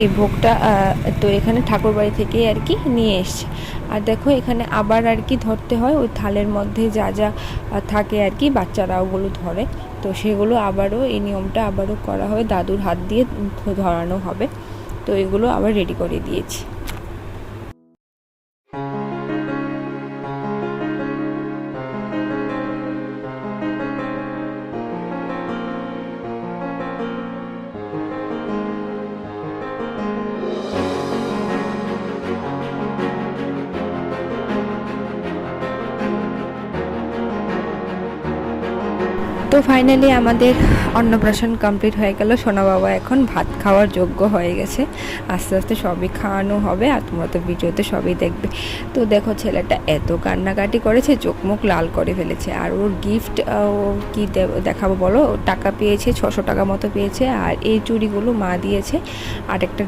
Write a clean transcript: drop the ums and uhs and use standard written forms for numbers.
এই ভোগটা তো এখানে ঠাকুর বাড়ি থেকে আর কি নিয়ে এসছে। আর দেখো এখানে আবার আর কি ধরতে হয়, ওই থালের মধ্যে যা যা থাকে আর কি, বাচ্চারা ওগুলো ধরে, তো সেগুলো আবারও এই নিয়মটা আবারও করা হবে, দাদুর হাত দিয়ে ধরানো হবে। তো এগুলো আবার রেডি করে দিয়েছি। তো ফাইনালি আমাদের অন্নপ্রাশন কমপ্লিট হয়ে গেল। সোনা বাবা এখন ভাত খাওয়ার যোগ্য হয়ে গেছে। আস্তে আস্তে সবই খাওয়ানো হবে, আর তোমরা তো ভিডিওতে সবই দেখবে। তো দেখো ছেলেটা এত কান্নাকাটি করেছে, চোখ মুখ লাল করে ফেলেছে। আর ওর গিফট কি দেখাবো বলো, টাকা পেয়েছে 600 টাকা মতো পেয়েছে, আর এই চুড়িগুলো মা দিয়েছে, আর একটা